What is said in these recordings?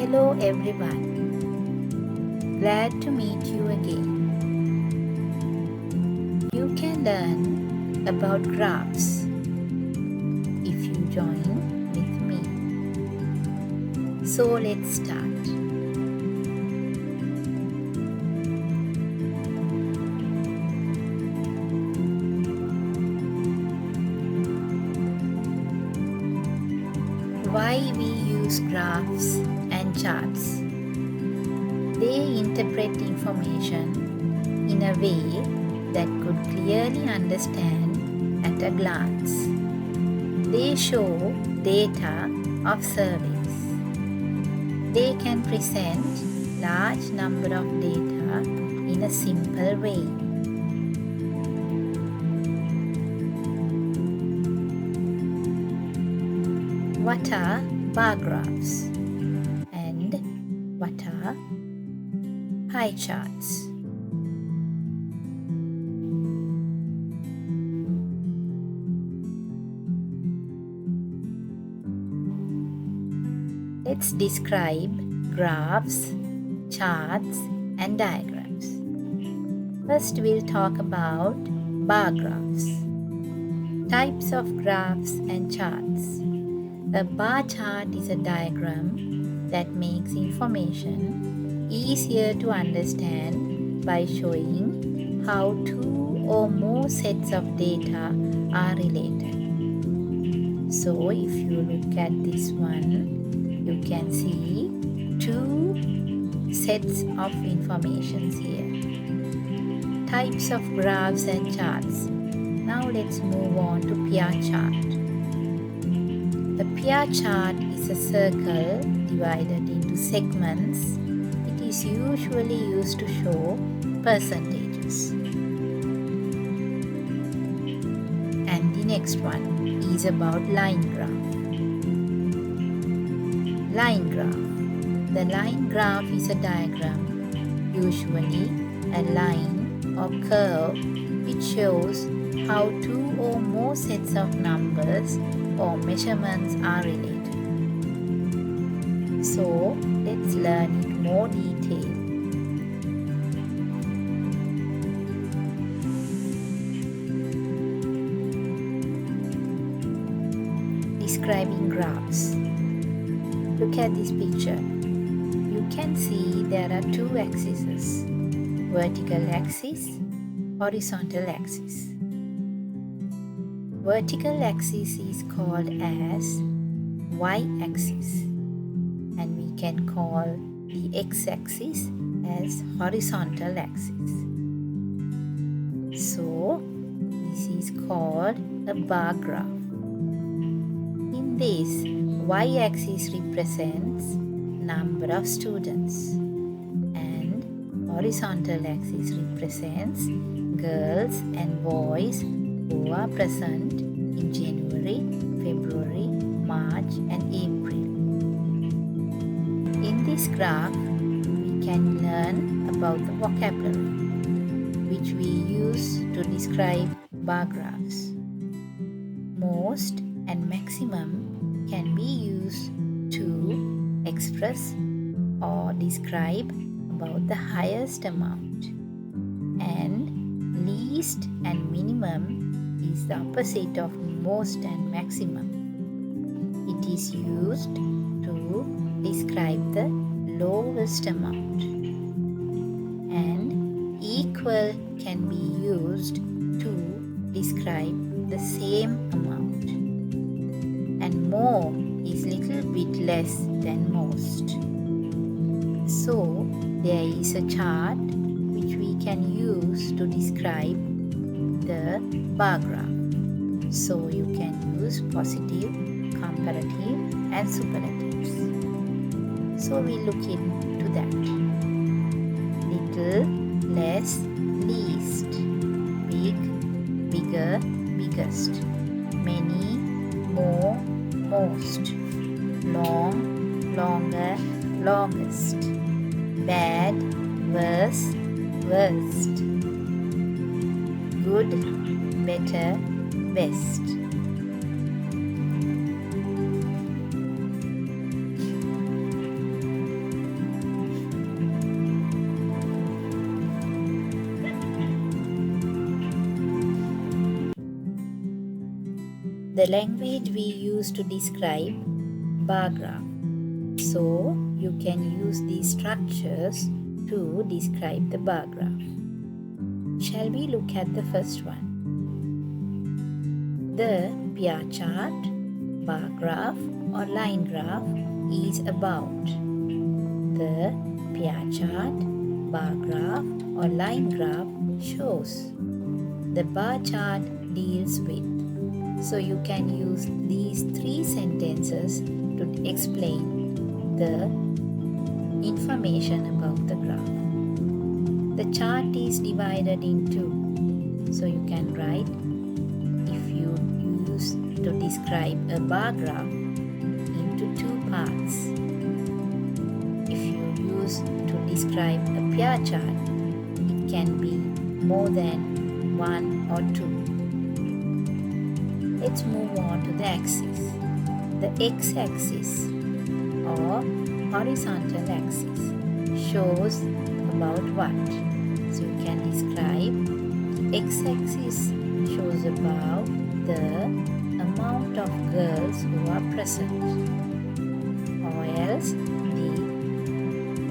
Hello everyone, glad to meet you again. You can learn about graphs if you join with me. So let's start. Why we use graphs and charts? They interpret information in a way that could clearly understand at a glance. They show data of surveys. They can present large number of data in a simple way. What are bar graphs and what are pie charts? Let's describe graphs, charts, and diagrams. First, we'll talk about bar graphs. Types of graphs and charts. A bar chart is a diagram that makes information easier to understand by showing how two or more sets of data are related. So if you look at this one, you can see two sets of information here. Types of graphs and charts. Now let's move on to pie chart. The pie chart is a circle divided into segments. It is usually used to show percentages. And the next one is about line graph. Line graph. The line graph is a diagram, usually a line or curve, which shows how two or more sets of numbers or measurements are related. So let's learn in more detail. Describing graphs. Look at this picture. You can see there are two axes, vertical axis, horizontal axis. Vertical axis is called as y-axis, and we can call the x-axis as horizontal axis. So this is called a bar graph. In this, y-axis represents number of students and horizontal axis represents girls and boys who are present in January, February, March and April. In this graph, we can learn about the vocabulary which we use to describe bar graphs. Most and maximum can be used to express or describe about the highest amount, and least and minimum is the opposite of most and maximum. It is used to describe the lowest amount, and equal can be used to describe the same amount, and more is little bit less than most. So there is a chart which we can use to describe the bar graph. So you can use positive, comparative and superlatives. So we look into that. Little, less, least. Big, bigger, biggest. Many, more, most. Long, longer, longest. Bad, worse, worst. Good, better, best. the language we use to describe bar graph. So you can use these structures to describe the bar graph. Shall we look at the first one? The pie chart, bar graph or line graph is about. The pie chart, bar graph or line graph shows. The bar chart deals with. So you can use these 3 sentences to explain the information about the graph. The chart is divided in 2. So you can write, if you use to describe a bar graph, into 2 parts. If you use to describe a pie chart, it can be more than 1 or 2. Let's move on to the axis. The x-axis or horizontal axis shows about what? So you can describe x-axis shows about the amount of girls who are present, or else the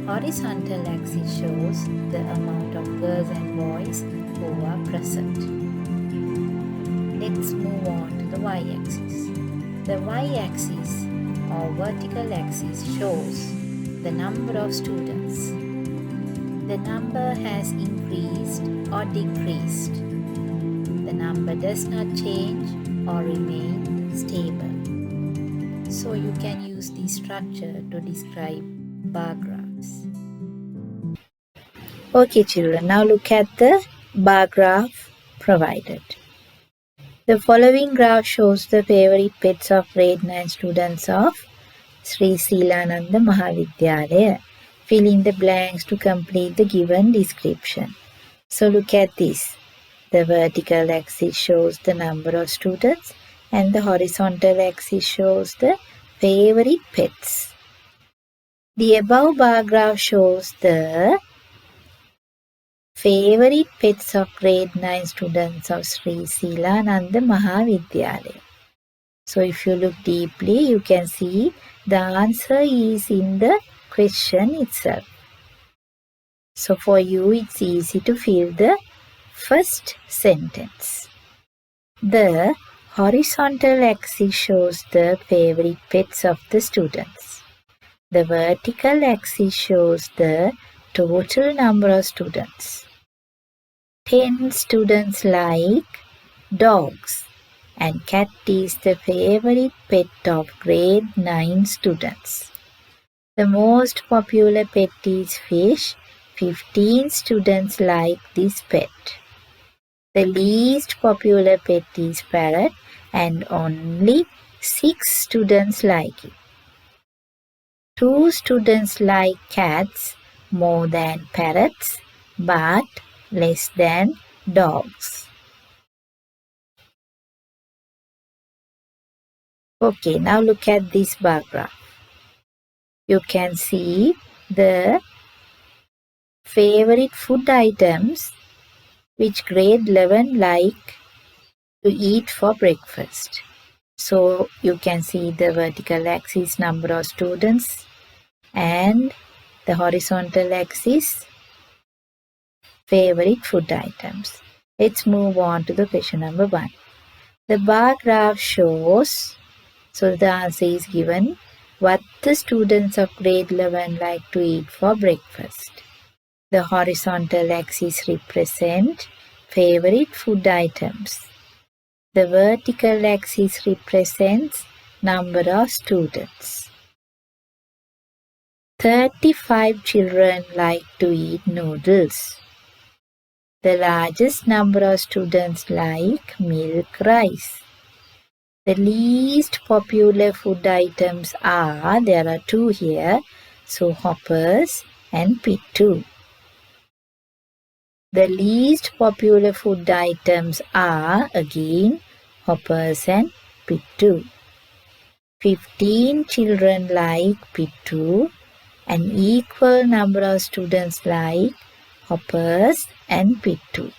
horizontal axis shows the amount of girls and boys who are present. Let's move on to the y-axis. The y-axis or vertical axis shows the number of students. The number has increased or decreased. The number does not change or remain stable. So you can use this structure to describe bar graphs. Okay children, now look at the bar graph provided. The following graph shows the favorite pets of grade 9 students of Sri Silananda Mahavidyalaya. Fill in the blanks to complete the given description. So look at this. The vertical axis shows the number of students and the horizontal axis shows the favorite pets. The above bar graph shows the favorite pets of grade 9 students of Sri Silananda Mahavidyalaya. So if you look deeply, you can see the answer is in the question itself. So for you, it's easy to fill the first sentence. The horizontal axis shows the favorite pets of the students. The vertical axis shows the total number of students. 10 students like dogs, and cat is the favorite pet of grade 9 students. The most popular pet is fish. 15 students like this pet. The least popular pet is parrot and only 6 students like it. 2 students like cats more than parrots but less than dogs. Okay, now look at this bar graph. You can see the favorite food items which grade 11 like to eat for breakfast. So you can see the vertical axis number of students and the horizontal axis favorite food items. Let's move on to the question number 1. The bar graph shows, so the answer is given, what the students of grade 11 like to eat for breakfast. The horizontal axis represent favorite food items. The vertical axis represents number of students. 35 children like to eat noodles. The largest number of students like milk rice. The least popular food items are, there are 2 here, so hoppers and pittu. The least popular food items are again hoppers and pittu. 15 children like pittu. An equal number of students like hoppers and pittu.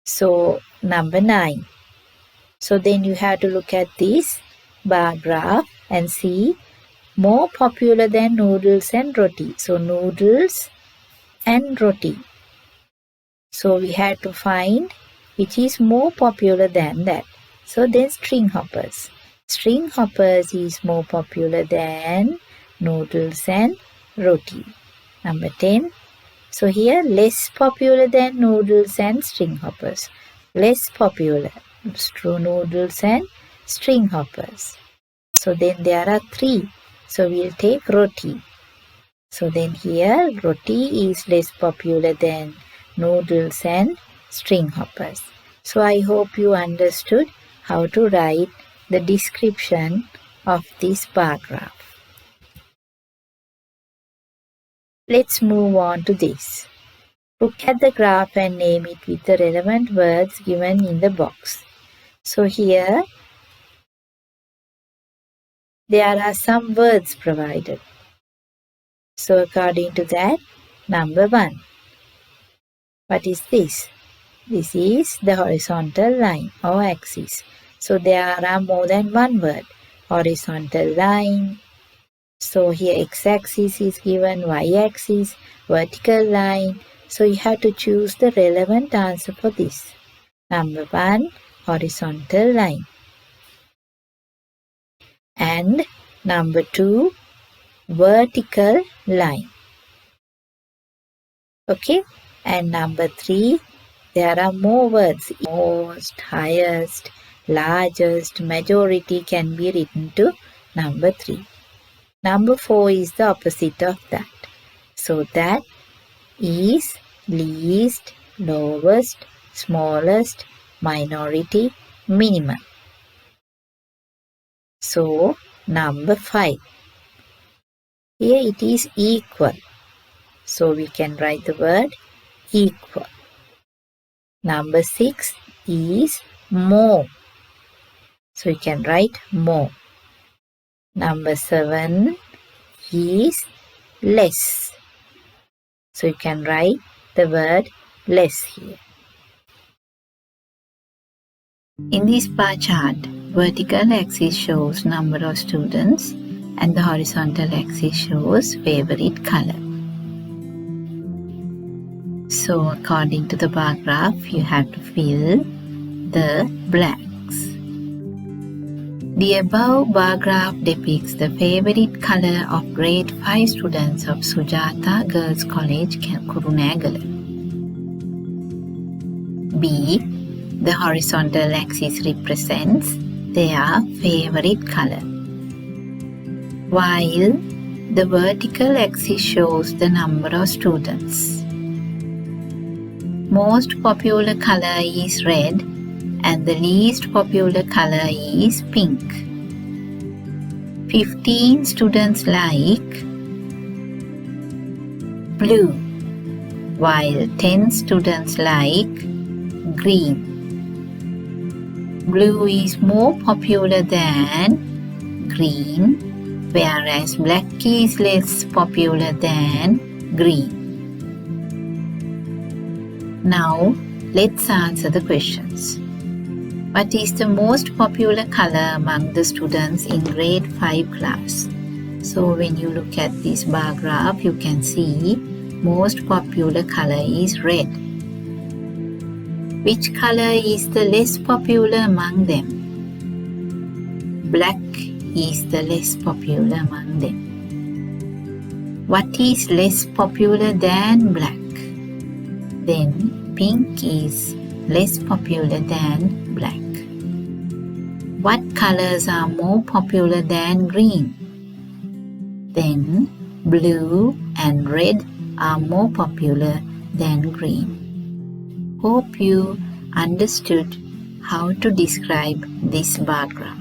So number 9. So then you have to look at this bar graph and see more popular than noodles and roti. So noodles and roti. So we had to find which is more popular than that. So then string hoppers. String hoppers is more popular than noodles and roti. Number 10. So here less popular than noodles and string hoppers. Less popular. Noodles and string hoppers. So then there are 3. So we'll take roti. So then here roti is less popular than noodles and string hoppers. So I hope you understood how to write the description of this bar graph. Let's move on to this. Look at the graph and name it with the relevant words given in the box. So here there are some words provided. So according to that, number 1. What is this? This is the horizontal line or axis. So there are more than one word. Horizontal line. So here x-axis is given, y-axis, vertical line. So you have to choose the relevant answer for this. Number 1, horizontal line. And number 2, vertical line. Okay? And number 3, there are more words. Most, highest, largest, majority can be written to number 3. Number 4 is the opposite of that. So that is least, lowest, smallest, minority, minimum. So number 5. Here it is equal. So we can write the word equal. Number 6 is more. So you can write more. Number 7 is less. So you can write the word less here. In this bar chart, vertical axis shows number of students and the horizontal axis shows favorite color. So according to the bar graph, you have to fill the blanks. The above bar graph depicts the favorite color of grade 5 students of Sujata Girls College, Kurunegala. B. The horizontal axis represents their favorite color, while the vertical axis shows the number of students. Most popular color is red and the least popular color is pink. 15 students like blue, while 10 students like green. Blue is more popular than green, whereas black is less popular than green. Now, let's answer the questions. What is the most popular color among the students in grade 5 class? So when you look at this bar graph, you can see most popular color is red. Which color is the less popular among them? Black is the less popular among them. What is less popular than black? Then pink is less popular than black. What colors are more popular than green? Then blue and red are more popular than green. Hope you understood how to describe this bar graph.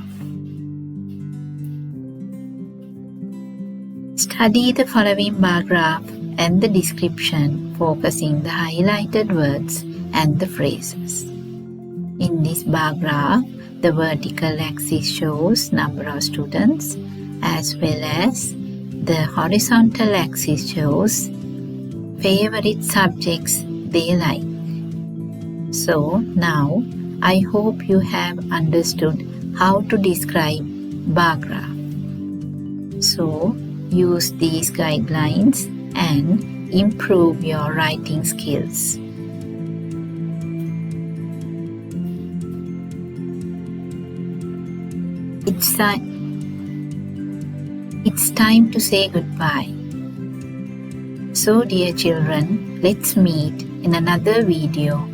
Study the following bar graph and the description, focusing the highlighted words and the phrases. In this bar graph, the vertical axis shows number of students as well as the horizontal axis shows favorite subjects they like. So now I hope you have understood how to describe bar graph. So, use these guidelines and improve your writing skills. It's time to say goodbye. So, dear children, let's meet in another video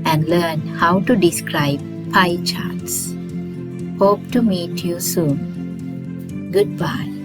and learn how to describe pie charts. Hope to meet you soon. Goodbye.